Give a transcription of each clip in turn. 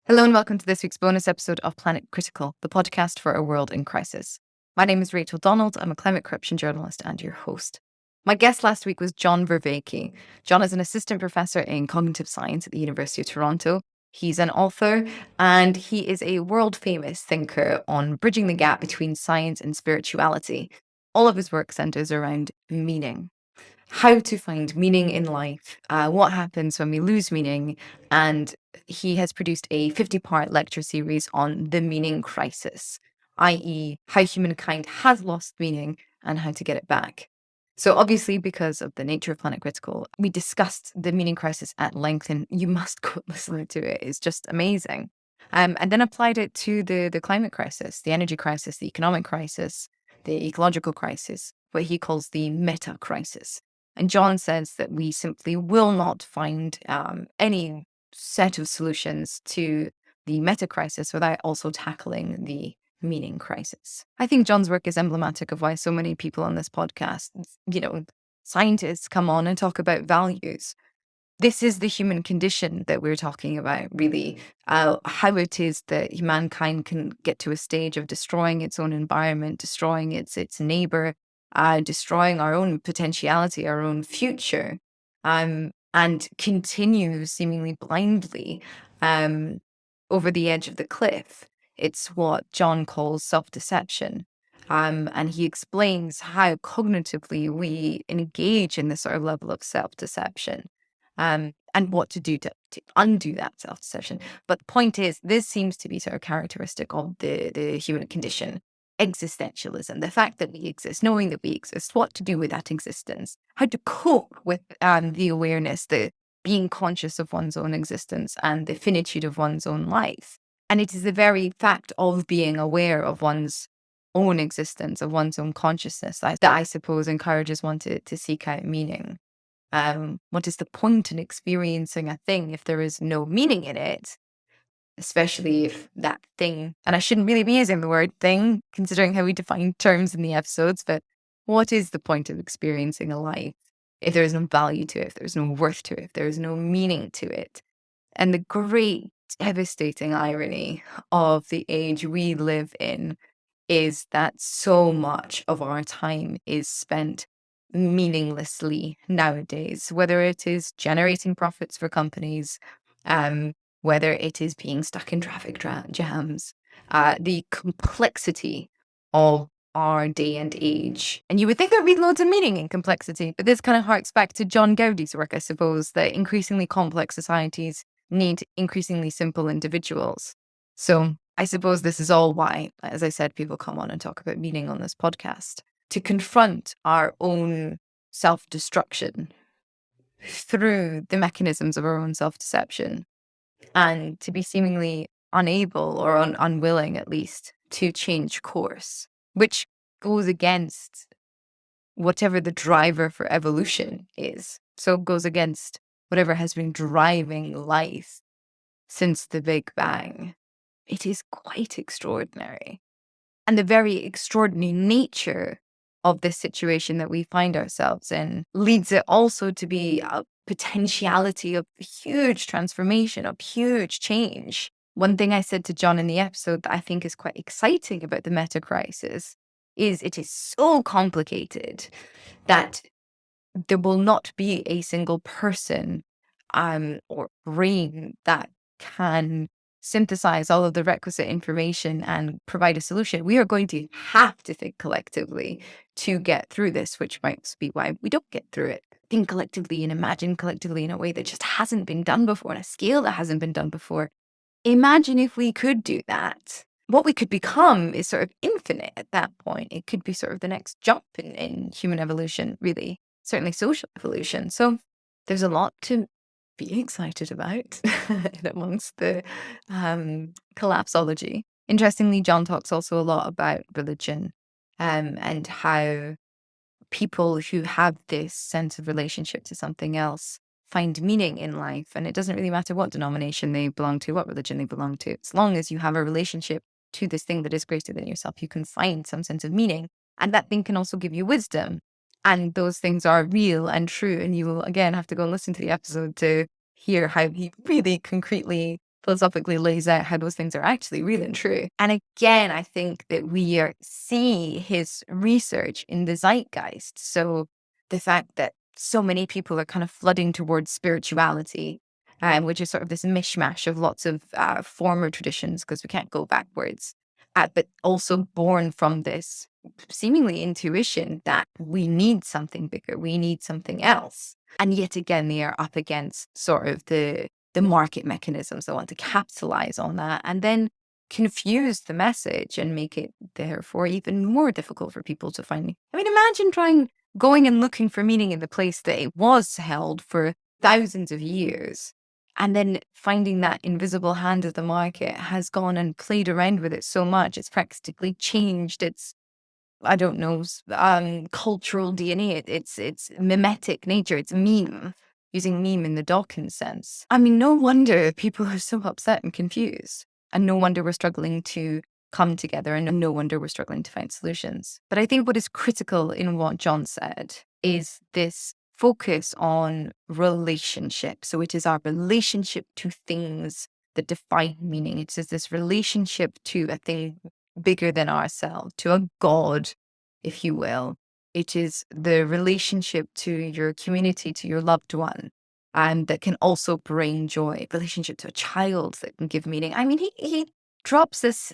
Hello and welcome to this week's bonus episode of Planet Critical, the podcast for a world in crisis. My name is Rachel Donald. I'm a climate corruption journalist and your host. My guest last week was John Vervaeke. John is an assistant professor in cognitive science at the University of Toronto. He's an author and he is a world-famous thinker on bridging the gap between science and spirituality. All of his work centers around meaning. How to find meaning in life, what happens when we lose meaning, and he has produced a 50-part lecture series on the meaning crisis, i.e., how humankind has lost meaning and how to get it back. So obviously, because of the nature of Planet Critical, we discussed the meaning crisis at length, and you must go listen to it. It's just amazing. And then applied it to the climate crisis, the energy crisis, the economic crisis, the ecological crisis, what he calls the meta crisis. And John says that we simply will not find any set of solutions to the meta crisis without also tackling the meaning crisis. I think John's work is emblematic of why so many people on this podcast, scientists come on and talk about values. This is the human condition that we're talking about, really. How it is that mankind can get to a stage of destroying its own environment, destroying its neighbor, destroying our own potentiality, our own future, and continue seemingly blindly over the edge of the cliff. It's what John calls self-deception. And he explains how cognitively we engage in this sort of level of self-deception, and what to do to undo that self-deception. But the point is, this seems to be sort of characteristic of the human condition. Existentialism, the fact that we exist, knowing that we exist, what to do with that existence, how to cope with the awareness, the being conscious of one's own existence and the finitude of one's own life. And it is the very fact of being aware of one's own existence, of one's own consciousness, that I suppose encourages one to seek out meaning. What is the point in experiencing a thing if there is no meaning in it? Especially if that thing, and I shouldn't really be using the word thing, considering how we define terms in the episodes, but what is the point of experiencing a life if there is no value to it, if there's no worth to it, if there is no meaning to it? And the great devastating irony of the age we live in is that so much of our time is spent meaninglessly nowadays, whether it is generating profits for companies, whether it is being stuck in traffic jams, the complexity of our day and age. And you would think there'd be loads of meaning in complexity, but this kind of harks back to John Gowdy's work, I suppose, that increasingly complex societies need increasingly simple individuals. So I suppose this is all why, as I said, people come on and talk about meaning on this podcast, to confront our own self-destruction through the mechanisms of our own self-deception, and to be seemingly unable or unwilling, at least, to change course, which goes against whatever the driver for evolution is. So it goes against whatever has been driving life since the Big Bang. It is quite extraordinary. And the very extraordinary nature of this situation that we find ourselves in leads it also to be a potentiality of huge transformation, of huge change. One thing I said to John in the episode that I think is quite exciting about the meta crisis is it is so complicated that there will not be a single person or brain that can synthesize all of the requisite information and provide a solution. We are going to have to think collectively to get through this, which might be why we don't get through it. Think collectively and imagine collectively in a way that just hasn't been done before, on a scale that hasn't been done before. Imagine if we could do that. What we could become is sort of infinite at that point. It could be sort of the next jump in human evolution, really, certainly social evolution. So there's a lot to be excited about amongst the collapsology. Interestingly, John talks also a lot about religion, and how people who have this sense of relationship to something else find meaning in life. And it doesn't really matter what denomination they belong to, what religion they belong to. As long as you have a relationship to this thing that is greater than yourself, you can find some sense of meaning. And that thing can also give you wisdom. And those things are real and true. And you will, again, have to go and listen to the episode to hear how he really concretely philosophically lays out how those things are actually real and true. And again, I think that see his research in the zeitgeist. So the fact that so many people are kind of flooding towards spirituality, which is sort of this mishmash of lots of former traditions because we can't go backwards, but also born from this seemingly intuition that we need something bigger, we need something else. And yet again, they are up against sort of the market mechanisms that want to capitalize on that and then confuse the message and make it therefore even more difficult for people to find. I mean, imagine going and looking for meaning in the place that it was held for thousands of years. And then finding that invisible hand of the market has gone and played around with it so much, it's practically changed its, I don't know, cultural DNA. It's mimetic nature. It's meme, using meme in the Dawkins sense. I mean, no wonder people are so upset and confused. And no wonder we're struggling to come together, and no wonder we're struggling to find solutions. But I think what is critical in what John said is this focus on relationship. So it is our relationship to things that define meaning. It is this relationship to a thing bigger than ourselves, to a God, if you will. It is the relationship to your community, to your loved one, and that can also bring joy. Relationship to a child that can give meaning. I mean, he drops this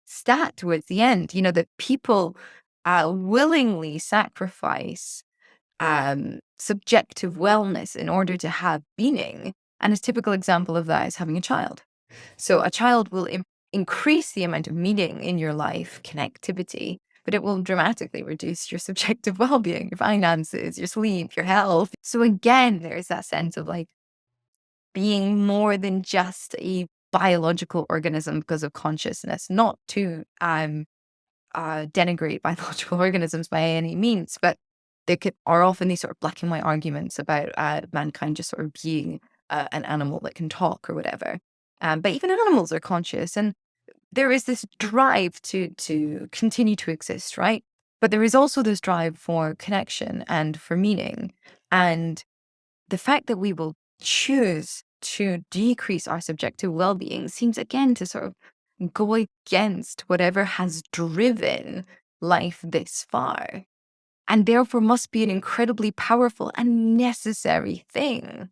stat towards the end, that people willingly sacrifice subjective wellness in order to have meaning. And a typical example of that is having a child. So a child will increase the amount of meaning in your life, connectivity, but it will dramatically reduce your subjective well-being, your finances, your sleep, your health. So again, there's that sense of like being more than just a biological organism because of consciousness, not to denigrate biological organisms by any means, but are often these sort of black and white arguments about mankind just sort of being an animal that can talk or whatever. But even animals are conscious, and there is this drive to continue to exist, right? But there is also this drive for connection and for meaning. And the fact that we will choose to decrease our subjective well-being seems again to sort of go against whatever has driven life this far, and therefore must be an incredibly powerful and necessary thing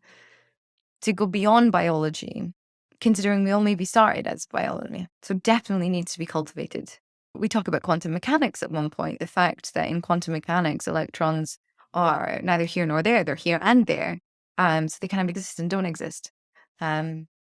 to go beyond biology, considering we all maybe started as biology. So definitely needs to be cultivated. We talk about quantum mechanics at one point, the fact that in quantum mechanics, electrons are neither here nor there, they're here and there. So they kind of exist and don't exist.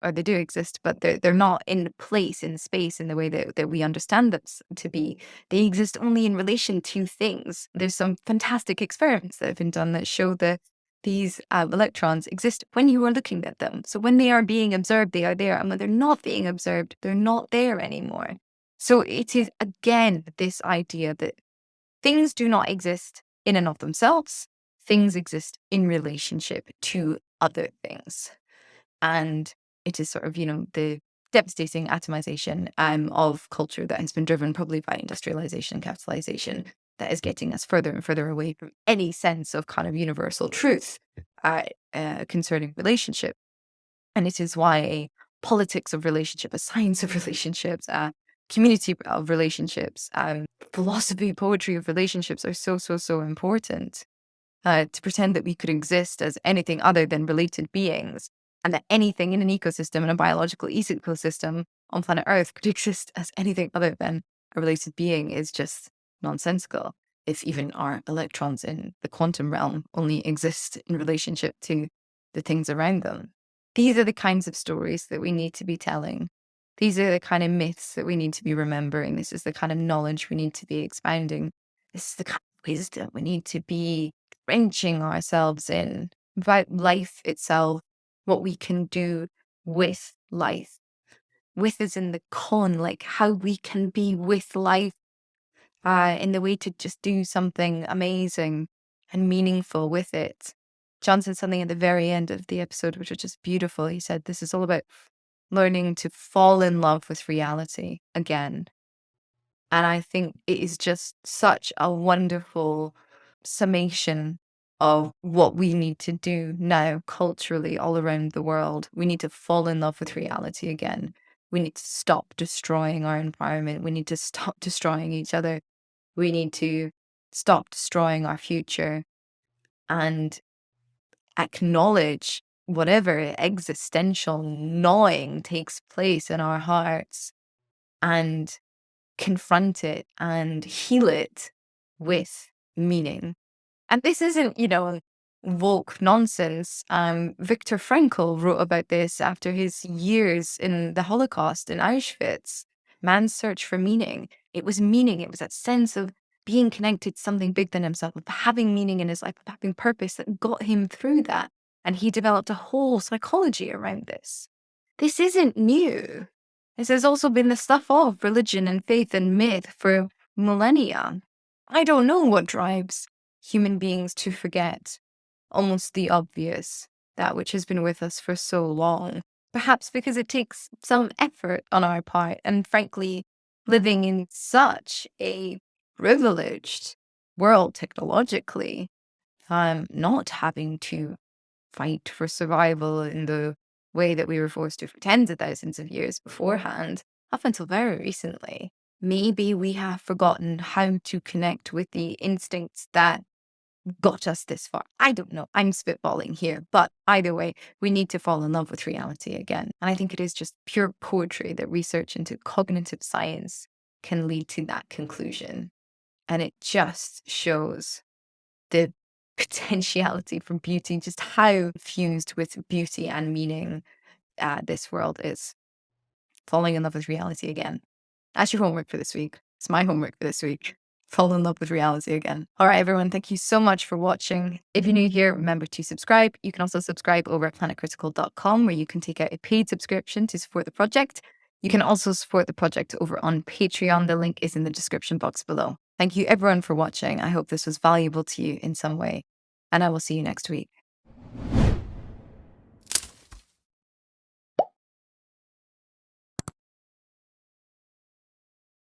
Or they do exist, but they're not in place in space in the way that we understand them to be. They exist only in relation to things. There's some fantastic experiments that have been done that show that these electrons exist when you are looking at them. So when they are being observed, they are there. And when they're not being observed, they're not there anymore. So it is, again, this idea that things do not exist in and of themselves. Things exist in relationship to other things. And it is sort of, the devastating atomization of culture that has been driven probably by industrialization and capitalization that is getting us further and further away from any sense of kind of universal truth concerning relationship. And it is why politics of relationship, a science of relationships, community of relationships, philosophy, poetry of relationships are so, so, so important. To pretend that we could exist as anything other than related beings, and that anything in an ecosystem, in a biological ecosystem on planet Earth, could exist as anything other than a related being is just nonsensical. If even our electrons in the quantum realm only exist in relationship to the things around them. These are the kinds of stories that we need to be telling. These are the kind of myths that we need to be remembering. This is the kind of knowledge we need to be expounding. This is the kind of wisdom we need to be drenching ourselves in about life itself, what we can do with life. With is in the con, like how we can be with life in the way to just do something amazing and meaningful with it. John said something at the very end of the episode, which was just beautiful. He said, this is all about learning to fall in love with reality again. And I think it is just such a wonderful summation of what we need to do now culturally all around the world. We need to fall in love with reality again. We need to stop destroying our environment. We need to stop destroying each other. We need to stop destroying our future and acknowledge whatever existential gnawing takes place in our hearts and confront it and heal it with meaning. And this isn't, woke nonsense. Viktor Frankl wrote about this after his years in the Holocaust in Auschwitz. Man's search for meaning. It was meaning. It was that sense of being connected to something bigger than himself, of having meaning in his life, of having purpose that got him through that. And he developed a whole psychology around this. This isn't new. This has also been the stuff of religion and faith and myth for millennia. I don't know what drives human beings to forget almost the obvious, that which has been with us for so long. Perhaps because it takes some effort on our part, and frankly, living in such a privileged world technologically, not having to fight for survival in the way that we were forced to for tens of thousands of years beforehand, up until very recently. Maybe we have forgotten how to connect with the instincts that got us this far. I don't know. I'm spitballing here. But either way, we need to fall in love with reality again. And I think it is just pure poetry that research into cognitive science can lead to that conclusion. And it just shows the potentiality for beauty, just how fused with beauty and meaning this world is. Falling in love with reality again. That's your homework for this week. It's my homework for this week. Fall in love with reality again. All right, everyone. Thank you so much for watching. If you're new here, remember to subscribe. You can also subscribe over at planetcritical.com, where you can take out a paid subscription to support the project. You can also support the project over on Patreon. The link is in the description box below. Thank you, everyone, for watching. I hope this was valuable to you in some way, and I will see you next week.